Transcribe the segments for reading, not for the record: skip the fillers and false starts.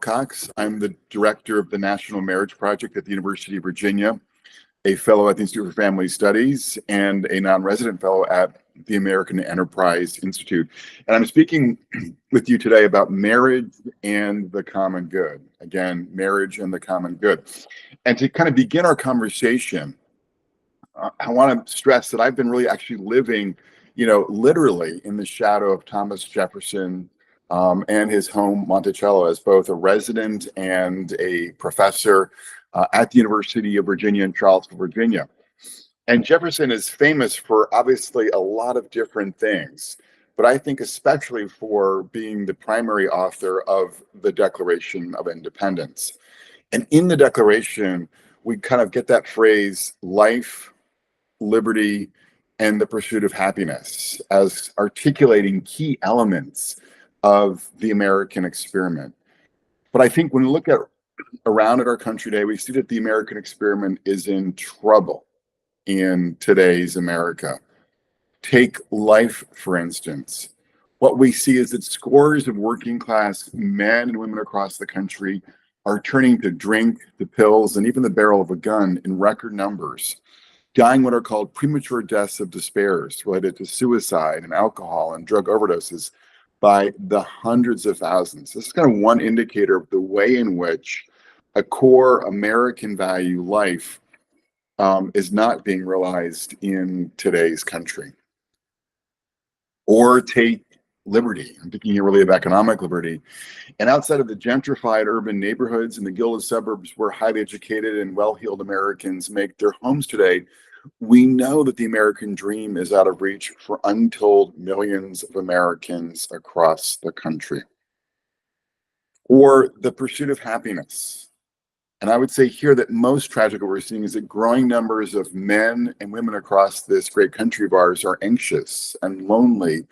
Wilcox. I'm the director of the National Marriage Project at the University of Virginia, a fellow at the Institute for Family Studies, and a non-resident fellow at the American Enterprise Institute. And I'm speaking with you today about marriage and the common good. Again, marriage and the common good. And to kind of begin our conversation, I want to stress that I've been really actually living, literally in the shadow of Thomas Jefferson and his home, Monticello, as both a resident and a professor at the University of Virginia in Charlottesville, Virginia. And Jefferson is famous for obviously a lot of different things, but I think especially for being the primary author of the Declaration of Independence. And in the Declaration, we kind of get that phrase, life, liberty, and the pursuit of happiness, as articulating key elements of the American experiment. But I think when we look around at our country today, we see that the American experiment is in trouble in today's America. Take life, for instance. What we see is that scores of working class men and women across the country are turning to drink, to pills, and even the barrel of a gun in record numbers, dying what are called premature deaths of despair related to suicide and alcohol and drug overdoses by the hundreds of thousands. This is kind of one indicator of the way in which a core American value, life, is not being realized in today's country. Or take liberty. I'm thinking here really of economic liberty. And outside of the gentrified urban neighborhoods and the gilded suburbs where highly educated and well-heeled Americans make their homes today, we know that the American dream is out of reach for untold millions of Americans across the country. Or the pursuit of happiness. And I would say here that most tragic what we're seeing is that growing numbers of men and women across this great country of ours are anxious and lonely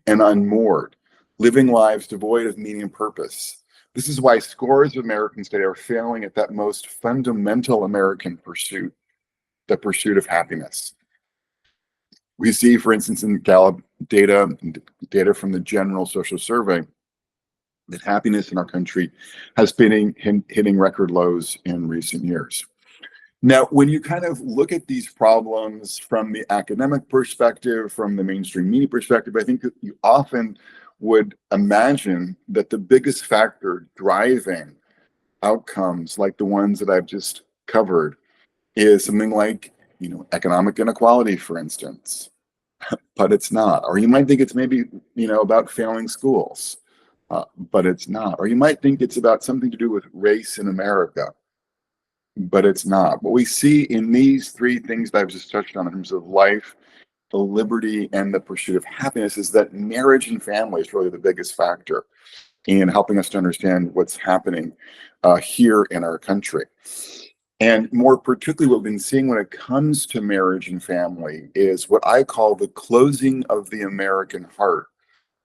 and unmoored, living lives devoid of meaning and purpose. This is why scores of Americans today are failing at that most fundamental American pursuit, the pursuit of happiness. We see, for instance, in Gallup data from the General Social Survey, that happiness in our country has been hitting record lows in recent years. Now, when you kind of look at these problems from the academic perspective, from the mainstream media perspective, I think that you often would imagine that the biggest factor driving outcomes like the ones that I've just covered is something like, economic inequality, for instance, but it's not. Or you might think it's maybe, about failing schools, but it's not. Or you might think it's about something to do with race in America, but it's not. What we see in these three things that I've just touched on in terms of life, the liberty, and the pursuit of happiness is that marriage and family is really the biggest factor in helping us to understand what's happening here in our country. And more particularly, what we've been seeing when it comes to marriage and family is what I call the closing of the American heart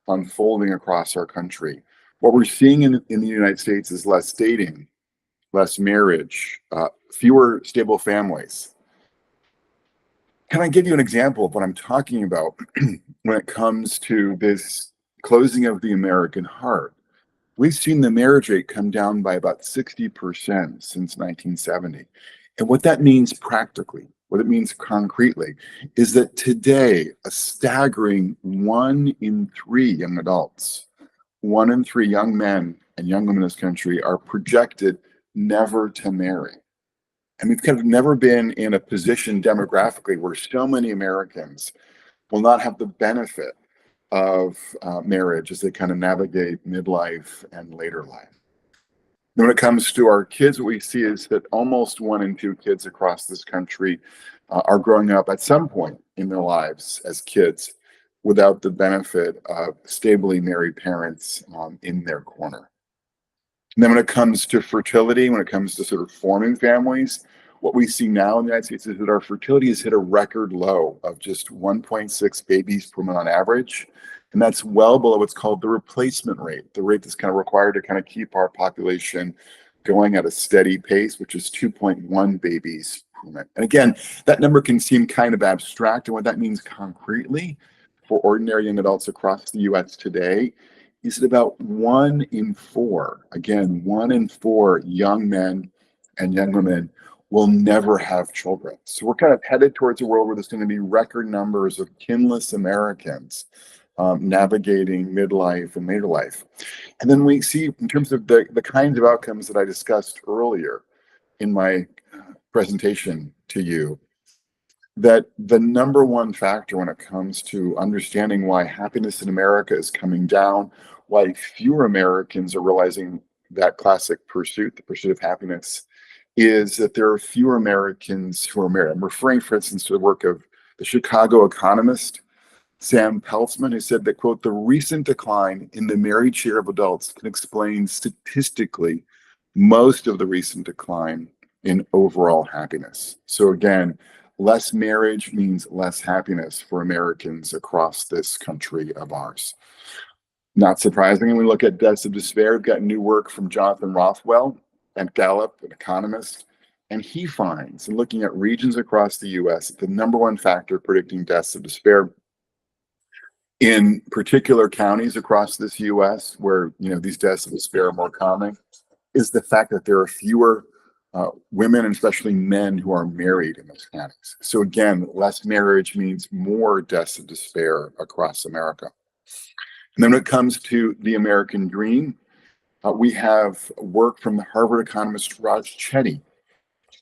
unfolding across our country. What we're seeing in the United States is less dating, less marriage, fewer stable families. Can I give you an example of what I'm talking about when it comes to this closing of the American heart? We've seen the marriage rate come down by about 60% since 1970. And what that means practically, what it means concretely, is that today, a staggering 1 in 3 young adults, 1 in 3 young men and young women in this country are projected never to marry. And we've kind of never been in a position demographically where so many Americans will not have the benefit of marriage as they kind of navigate midlife and later life. When it comes to our kids, what we see is that almost 1 in 2 kids across this country are growing up at some point in their lives as kids without the benefit of stably married parents in their corner. And then when it comes to fertility, when it comes to sort of forming families, what we see now in the United States is that our fertility has hit a record low of just 1.6 babies per month on average. And that's well below what's called the replacement rate, the rate that's kind of required to kind of keep our population going at a steady pace, which is 2.1 babies per month. And again, that number can seem kind of abstract. And what that means concretely for ordinary young adults across the US today He said about 1 in 4, again, 1 in 4 young men and young women will never have children. So we're kind of headed towards a world where there's going to be record numbers of kinless Americans navigating midlife and later life. And then we see, in terms of the kinds of outcomes that I discussed earlier in my presentation to you, that the number one factor when it comes to understanding why happiness in America is coming down, why fewer Americans are realizing that classic pursuit, the pursuit of happiness, is that there are fewer Americans who are married. I'm referring, for instance, to the work of the Chicago economist, Sam Peltzman, who said that, quote, the recent decline in the married share of adults can explain statistically most of the recent decline in overall happiness. So again, less marriage means less happiness for Americans across this country of ours. Not surprising, when we look at deaths of despair, we've got new work from Jonathan Rothwell at Gallup, an economist, and he finds, in looking at regions across the US, the number one factor predicting deaths of despair in particular counties across this US where these deaths of despair are more common is the fact that there are fewer women and especially men who are married in those counties. So again, less marriage means more deaths of despair across America. And then when it comes to the American dream, we have work from the Harvard economist Raj Chetty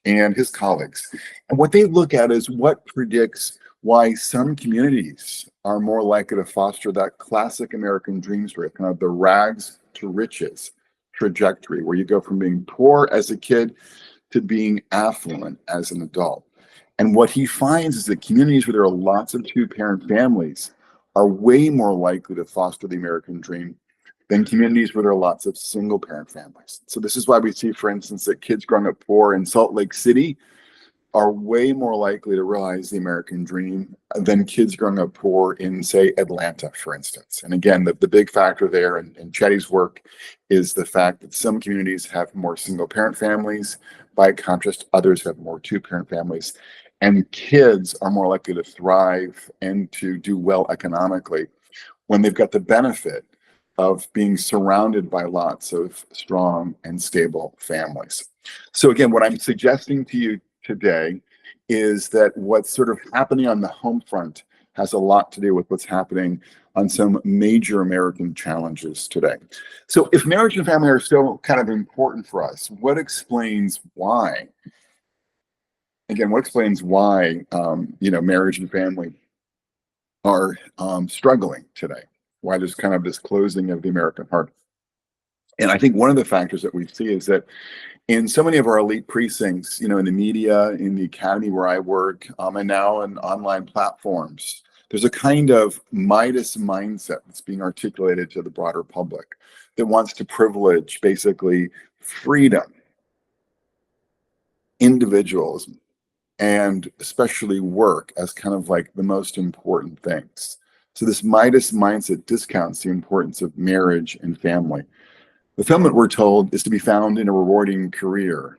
and his colleagues. And what they look at is what predicts why some communities are more likely to foster that classic American dream story, kind of the rags to riches trajectory, where you go from being poor as a kid to being affluent as an adult. And what he finds is that communities where there are lots of two-parent families are way more likely to foster the American dream than communities where there are lots of single-parent families. So this is why we see, for instance, that kids growing up poor in Salt Lake City are way more likely to realize the American dream than kids growing up poor in, say, Atlanta, for instance. And again, the big factor there in Chetty's work is the fact that some communities have more single-parent families. By contrast, others have more two-parent families. And kids are more likely to thrive and to do well economically when they've got the benefit of being surrounded by lots of strong and stable families. So again, what I'm suggesting to you today is that what's sort of happening on the home front has a lot to do with what's happening on some major American challenges today. So if marriage and family are so kind of important for us, what explains why? Again, what explains why marriage and family are struggling today? Why there's kind of this closing of the American heart? And I think one of the factors that we see is that in so many of our elite precincts, in the media, in the academy where I work, and now in online platforms, there's a kind of Midas mindset that's being articulated to the broader public that wants to privilege basically freedom, individualism, and especially work as kind of like the most important things. So this Midas mindset discounts the importance of marriage and family. Fulfillment, we're told, is to be found in a rewarding career,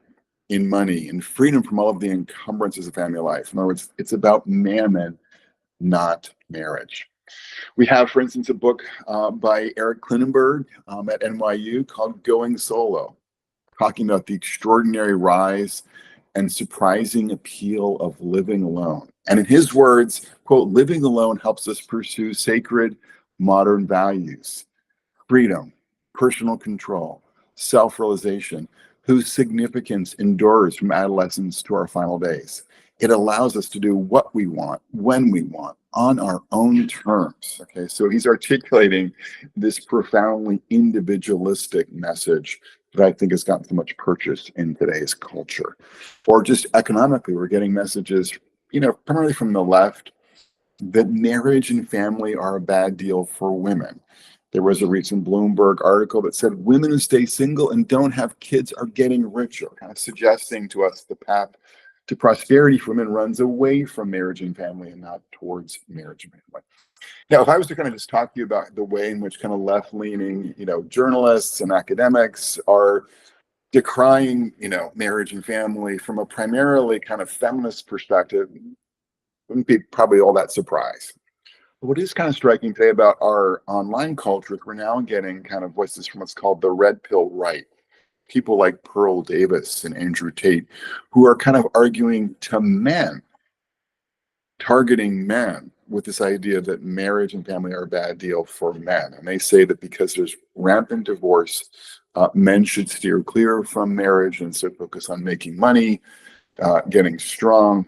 in money, and freedom from all of the encumbrances of family life. In other words, it's about mammon, not marriage. We have, for instance, a book by Eric Klinenberg at NYU called Going Solo, talking about the extraordinary rise and surprising appeal of living alone. And in his words, quote, living alone helps us pursue sacred modern values, freedom, personal control, self-realization, whose significance endures from adolescence to our final days. It allows us to do what we want, when we want, on our own terms. Okay, so he's articulating this profoundly individualistic message that I think has gotten so much purchase in today's culture. Or just economically, we're getting messages, primarily from the left, that marriage and family are a bad deal for women. There was a recent Bloomberg article that said women who stay single and don't have kids are getting richer, kind of suggesting to us the path to prosperity for women runs away from marriage and family and not towards marriage and family. Now, if I was to kind of just talk to you about the way in which kind of left-leaning, journalists and academics are decrying, marriage and family from a primarily kind of feminist perspective, wouldn't be probably all that surprised. What is kind of striking today about our online culture is we're now getting kind of voices from what's called the red pill right. People like Pearl Davis and Andrew Tate, who are kind of arguing to men, targeting men with this idea that marriage and family are a bad deal for men. And they say that because there's rampant divorce, men should steer clear from marriage and so focus on making money, getting strong,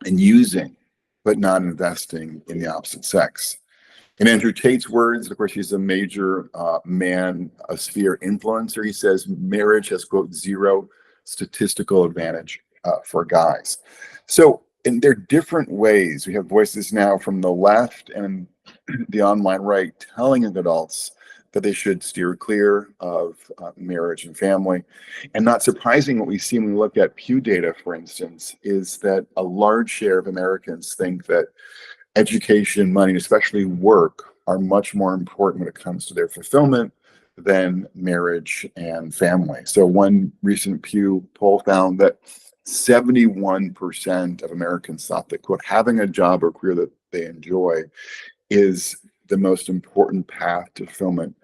and using, but not investing in the opposite sex. In Andrew Tate's words, of course, he's a major sphere influencer. He says marriage has, quote, zero statistical advantage for guys. So, and there are different ways. We have voices now from the left and the online right telling adults that they should steer clear of marriage and family. And not surprising, what we see when we look at Pew data, for instance, is that a large share of Americans think that education, money, and especially work, are much more important when it comes to their fulfillment than marriage and family. So one recent Pew poll found that 71% of Americans thought that, quote, having a job or career that they enjoy is the most important path to fulfillment.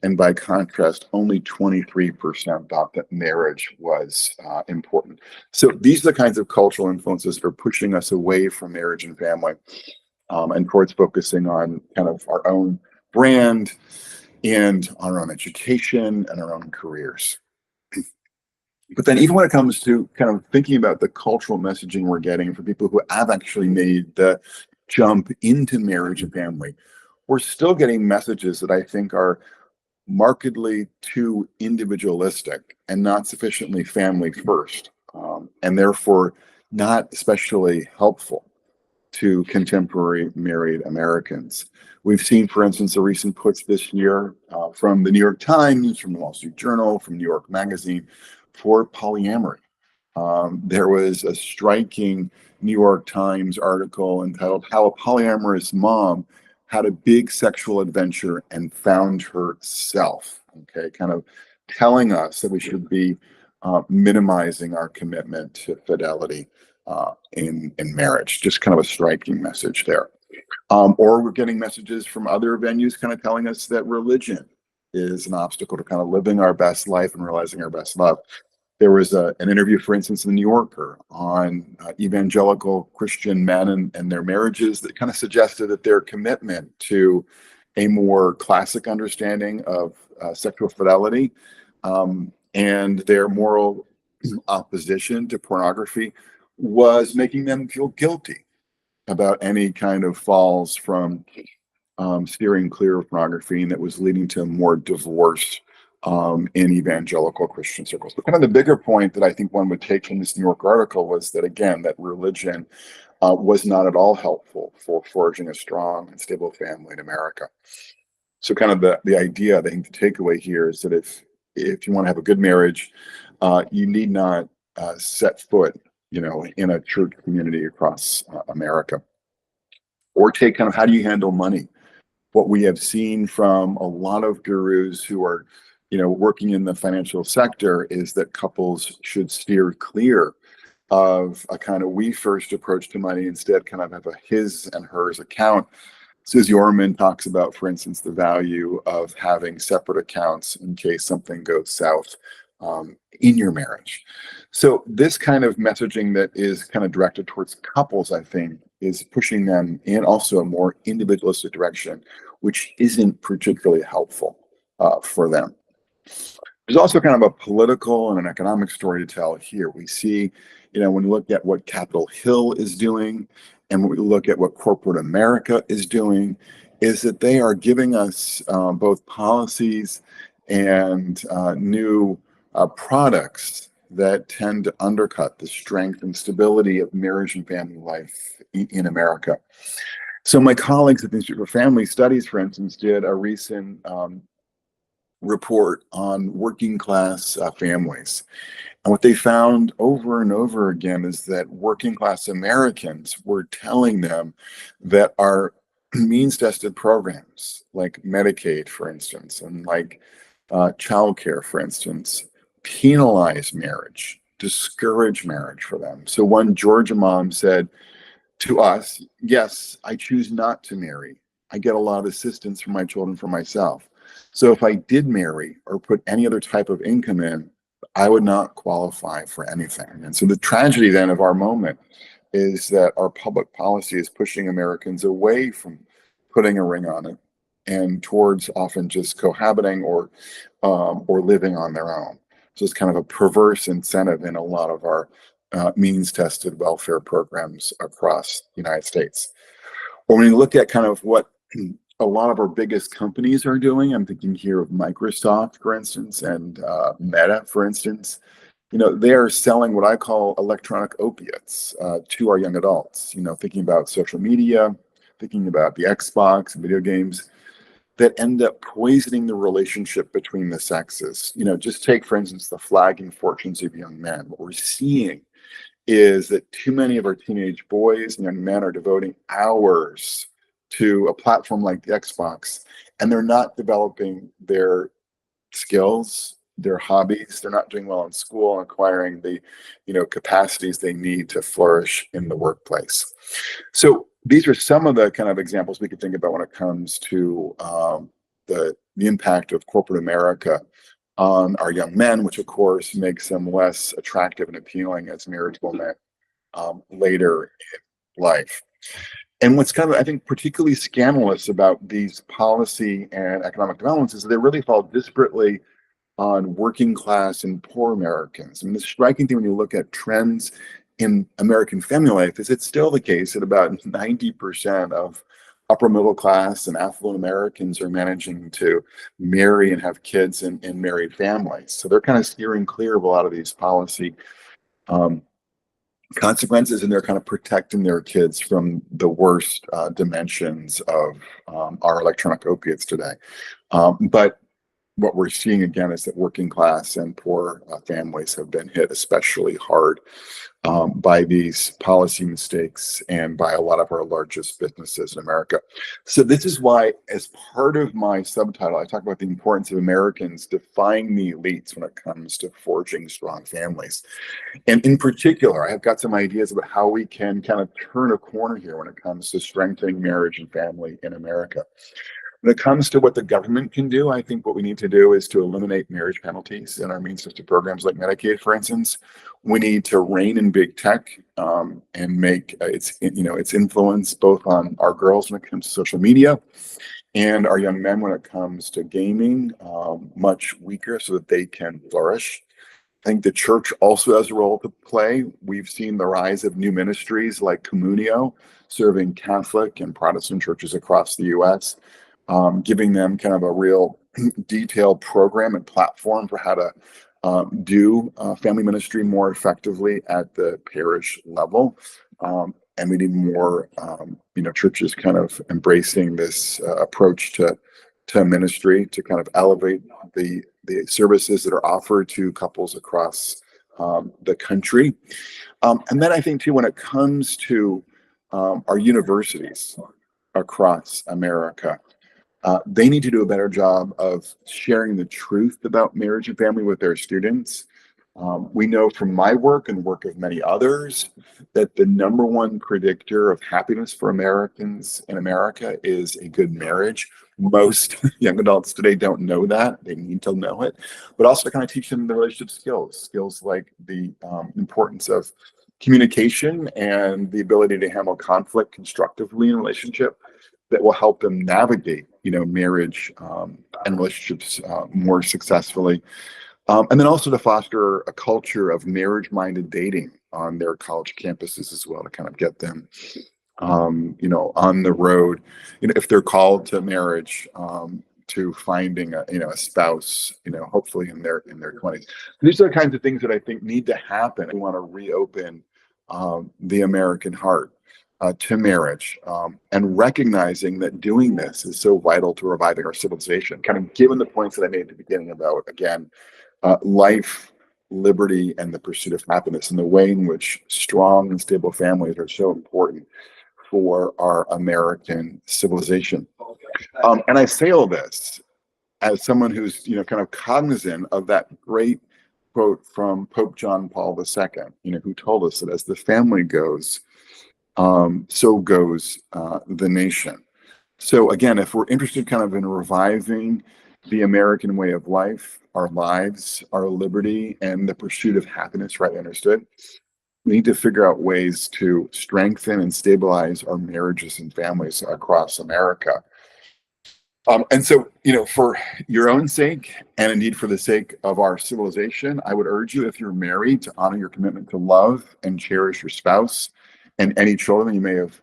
And by contrast, only 23% thought that marriage was important. So these are the kinds of cultural influences that are pushing us away from marriage and family, and towards focusing on kind of our own brand and our own education and our own careers. But then even when it comes to kind of thinking about the cultural messaging we're getting for people who have actually made the jump into marriage and family, we're still getting messages that I think are markedly too individualistic and not sufficiently family first, and therefore not especially helpful to contemporary married Americans. We've seen, for instance, a recent push this year from the New York Times, from the Wall Street Journal, from New York Magazine for polyamory. There was a striking New York Times article entitled "How a Polyamorous Mom Had a Big Sexual Adventure and Found Herself." Okay, kind of telling us that we should be minimizing our commitment to fidelity in marriage. Just kind of a striking message there. Or we're getting messages from other venues kind of telling us that religion is an obstacle to kind of living our best life and realizing our best love. There was an interview, for instance, in the New Yorker on evangelical Christian men and their marriages that kind of suggested that their commitment to a more classic understanding of sexual fidelity and their moral opposition to pornography was making them feel guilty about any kind of falls from steering clear of pornography, and that was leading to more divorce in evangelical Christian circles. But kind of the bigger point that I think one would take from this New York article was that, again, that religion was not at all helpful for forging a strong and stable family in America. So kind of the idea, I think the takeaway here is that if you want to have a good marriage, you need not set foot, in a church community across America. Or take kind of, how do you handle money? What we have seen from a lot of gurus who are, working in the financial sector is that couples should steer clear of a kind of we first approach to money, instead kind of have a his and hers account. Susie Orman talks about, for instance, the value of having separate accounts in case something goes south in your marriage. So this kind of messaging that is kind of directed towards couples, I think, is pushing them in also a more individualistic direction, which isn't particularly helpful for them. There's also kind of a political and an economic story to tell here. We see, when we look at what Capitol Hill is doing and when we look at what corporate America is doing, is that they are giving us both policies and new products that tend to undercut the strength and stability of marriage and family life in America. So my colleagues at the Institute for Family Studies, for instance, did a recent report on working class families. And what they found over and over again is that working class Americans were telling them that our means-tested programs, like Medicaid, for instance, and like childcare, for instance, penalize marriage, discourage marriage for them. So one Georgia mom said, To us, yes, I choose not to marry. I get a lot of assistance from my children for myself. So if I did marry or put any other type of income in, I would not qualify for anything. And so the tragedy then of our moment is that our public policy is pushing Americans away from putting a ring on it and towards often just cohabiting or living on their own. So it's kind of a perverse incentive in a lot of our means-tested welfare programs across the United States. Or when you look at kind of what a lot of our biggest companies are doing, I'm thinking here of Microsoft, for instance, and Meta, for instance. They are selling what I call electronic opiates to our young adults. Thinking about social media, thinking about the Xbox and video games that end up poisoning the relationship between the sexes. Just take, for instance, the flagging fortunes of young men. What we're seeing is that too many of our teenage boys and young men are devoting hours to a platform like the Xbox, and they're not developing their skills, their hobbies. They're not doing well in school and acquiring the, capacities they need to flourish in the workplace. So these are some of the kind of examples we could think about when it comes to the impact of corporate America on our young men, which of course makes them less attractive and appealing as marriageable men later in life. And what's kind of, I think, particularly scandalous about these policy and economic developments is that they really fall disparately on working class and poor Americans. I mean, the striking thing when you look at trends in American family life is it's still the case that about 90% of upper middle class and affluent Americans are managing to marry and have kids in married families. So they're kind of steering clear of a lot of these policy consequences, and they're kind of protecting their kids from the worst dimensions of our electronic opiates today. But what we're seeing again is that working class and poor families have been hit especially hard by these policy mistakes and by a lot of our largest businesses in America. So this is why, as part of my subtitle, I talk about the importance of Americans defying the elites when it comes to forging strong families. And in particular, I've got some ideas about how we can kind of turn a corner here when it comes to strengthening marriage and family in America. When it comes to what the government can do, I think what we need to do is to eliminate marriage penalties in our means-tested programs like Medicaid, for instance. We need to rein in big tech and make its influence both on our girls when it comes to social media and our young men when it comes to gaming much weaker so that they can flourish. I think the church also has a role to play. We've seen the rise of new ministries like Communio, serving Catholic and Protestant churches across the U.S., giving them kind of a real detailed program and platform for how to do family ministry more effectively at the parish level. And we need more, churches kind of embracing this approach to ministry to kind of elevate the services that are offered to couples across the country. And then I think too, when it comes to our universities across America, they need to do a better job of sharing the truth about marriage and family with their students. We know from my work and the work of many others that the number one predictor of happiness for Americans in America is a good marriage. Most young adults today don't know that. They need to know it, but also to kind of teach them the relationship skills like the importance of communication and the ability to handle conflict constructively in a relationship that will help them navigate, marriage and relationships more successfly. And then also to foster a culture of marriage-minded dating on their college campuses as well, to kind of get them, on the road, if they're called to marriage, to finding a spouse, hopefully in their 20s. These are the kinds of things that I think need to happen. We want to reopen the American heart to marriage, and recognizing that doing this is so vital to reviving our civilization, kind of given the points that I made at the beginning about, again, life, liberty, and the pursuit of happiness, and the way in which strong and stable families are so important for our American civilization. And I say all this as someone who's, kind of cognizant of that great quote from Pope John Paul II, who told us that as the family goes, so goes the nation. So again, if we're interested kind of in reviving the American way of life, our lives, our liberty, and the pursuit of happiness, rightly understood, we need to figure out ways to strengthen and stabilize our marriages and families across America. And so, for your own sake, and indeed for the sake of our civilization, I would urge you, if you're married, to honor your commitment to love and cherish your spouse and any children you may have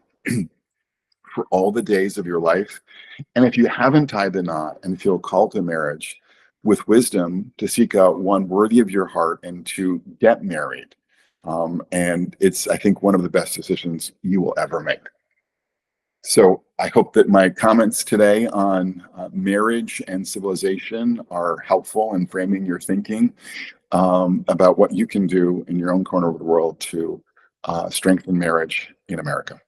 for all the days of your life. And if you haven't tied the knot and feel called to marriage, with wisdom, to seek out one worthy of your heart and to get married. And it's, I think, one of the best decisions you will ever make. So I hope that my comments today on marriage and civilization are helpful in framing your thinking about what you can do in your own corner of the world to strengthen marriage in America.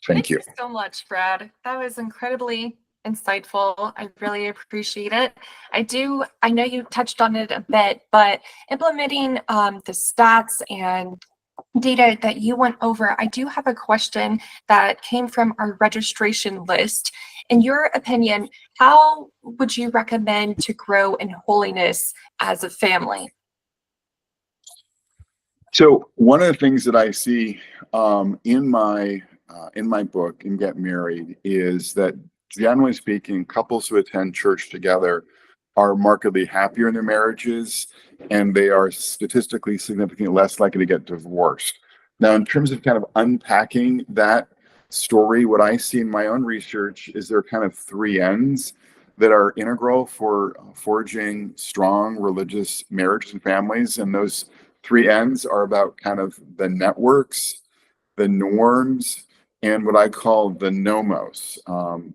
Thank you so much, Brad. That was incredibly insightful. I really appreciate it. I know you touched on it a bit, but implementing the stats and data that you went over, I do have a question that came from our registration list. In your opinion, how would you recommend to grow in holiness as a family? So one of the things that I see in my book, in Get Married, is that generally speaking, couples who attend church together are markedly happier in their marriages, and they are statistically significantly less likely to get divorced. Now, in terms of kind of unpacking that story, what I see in my own research is there are kind of three ends that are integral for forging strong religious marriages and families. And those three ends are about kind of the networks, the norms, and what I call the nomos,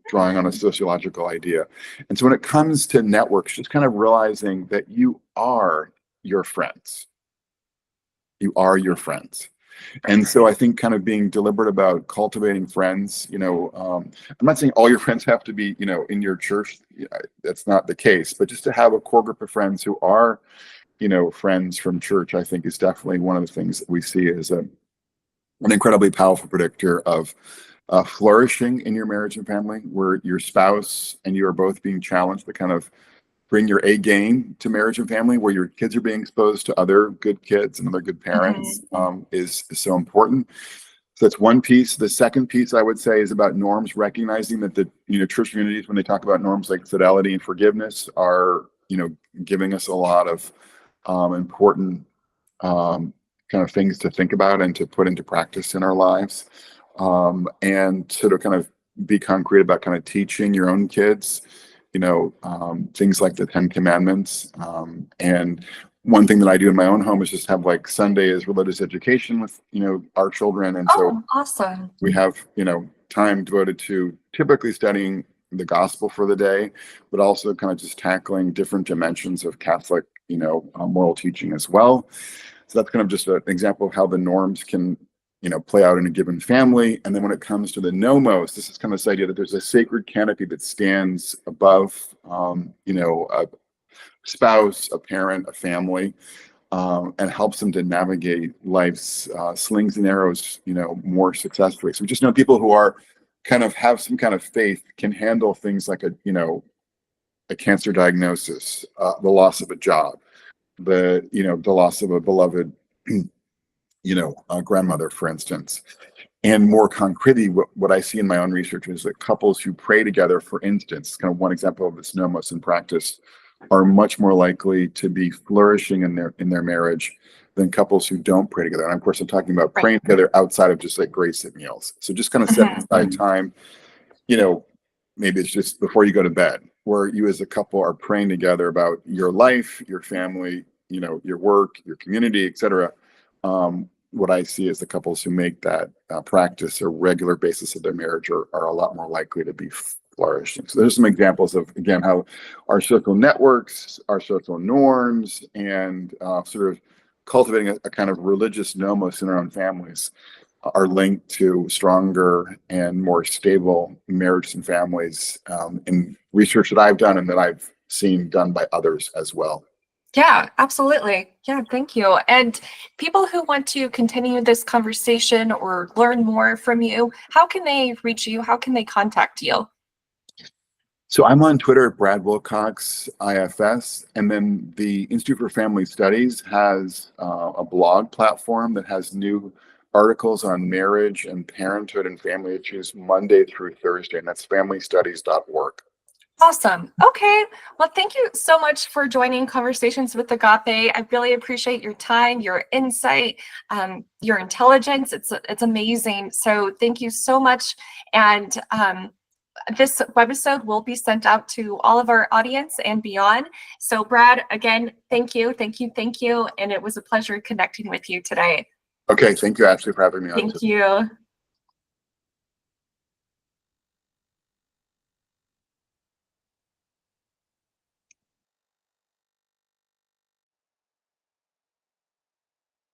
drawing on a sociological idea. And so when it comes to networks, just kind of realizing that you are your friends. You are your friends. And so I think kind of being deliberate about cultivating friends, I'm not saying all your friends have to be, in your church. That's not the case, but just to have a core group of friends who are, friends from church, I think is definitely one of the things that we see as an incredibly powerful predictor of flourishing in your marriage and family, where your spouse and you are both being challenged to kind of bring your A game to marriage and family, where your kids are being exposed to other good kids and other good parents, is so important. So that's one piece. The second piece I would say is about norms, recognizing that the church communities, when they talk about norms like fidelity and forgiveness, are giving us a lot of important kind of things to think about and to put into practice in our lives, and sort of kind of be concrete about kind of teaching your own kids things like the 10 Commandments. And one thing that I do in my own home is just have like Sunday is religious education with, our children. And so awesome. We have, time devoted to typically studying the gospel for the day, but also kind of just tackling different dimensions of Catholic, moral teaching as well. So that's kind of just an example of how the norms can play out in a given family. And then when it comes to the nomos, this is kind of this idea that there's a sacred canopy that stands above, a spouse, a parent, a family, and helps them to navigate life's slings and arrows, more successfully. So we just know people who are kind of have some kind of faith can handle things like a cancer diagnosis, the loss of a job, the loss of a beloved a grandmother, for instance. And more concretely, what I see in my own research is that couples who pray together, for instance, kind of one example of this nomos in practice, are much more likely to be flourishing in their marriage than couples who don't pray together. And of course, I'm talking about praying together outside of just like grace at meals. So just kind of set aside time, maybe it's just before you go to bed, where you as a couple are praying together about your life, your family, your work, your community, etc. What I see is the couples who make that practice a regular basis of their marriage are a lot more likely to be flourishing. So there's some examples of, again, how our social networks, our social norms, and sort of cultivating a kind of religious nomos in our own families are linked to stronger and more stable marriages and families, in research that I've done and that I've seen done by others as well. Yeah, absolutely. Yeah, thank you. And people who want to continue this conversation or learn more from you, how can they reach you? How can they contact you? So I'm on Twitter at Brad Wilcox IFS, and then the Institute for Family Studies has a blog platform that has new articles on marriage and parenthood and family issues Monday through Thursday, and that's familystudies.org. Awesome. Okay. Well, thank you so much for joining Conversations with Agape. I really appreciate your time, your insight, your intelligence. It's amazing. So thank you so much. And this webisode will be sent out to all of our audience and beyond. So Brad, again, thank you, thank you, thank you. And it was a pleasure connecting with you today. Okay, thank you, Ashley, for having me on. Thank you.